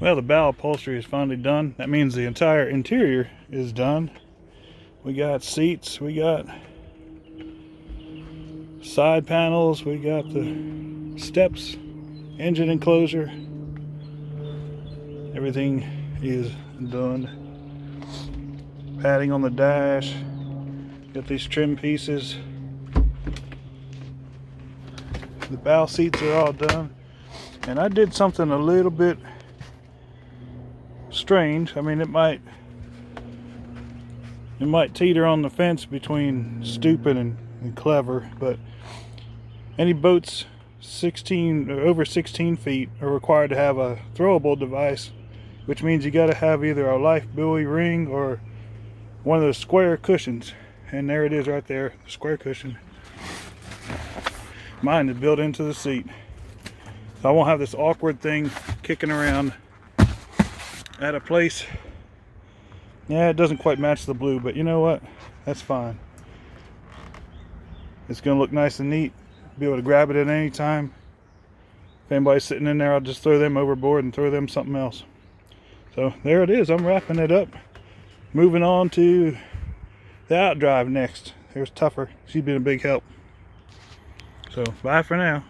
Well, the bow upholstery is finally done. That means the entire interior is done. We got seats, we got side panels, we got the steps, engine enclosure. Everything is done. Padding on the dash. Got these trim pieces. The bow seats are all done. And I did something a little bit strange. I mean, it might teeter on the fence between stupid and clever, but any boats over 16 feet are required to have a throwable device, which means you got to have either a life buoy ring or one of those square cushions. And there it is right there, the square cushion. Mine is built into the seat, so I won't have this awkward thing kicking around at a place. Yeah, it doesn't quite match the blue, but you know what? That's fine. It's gonna look nice and neat. Be able to grab it at any time. If anybody's sitting in there, I'll just throw them overboard and throw them something else. So there it is. I'm wrapping it up. Moving on to the outdrive next. There's Tougher. She's been a big help. So bye for now.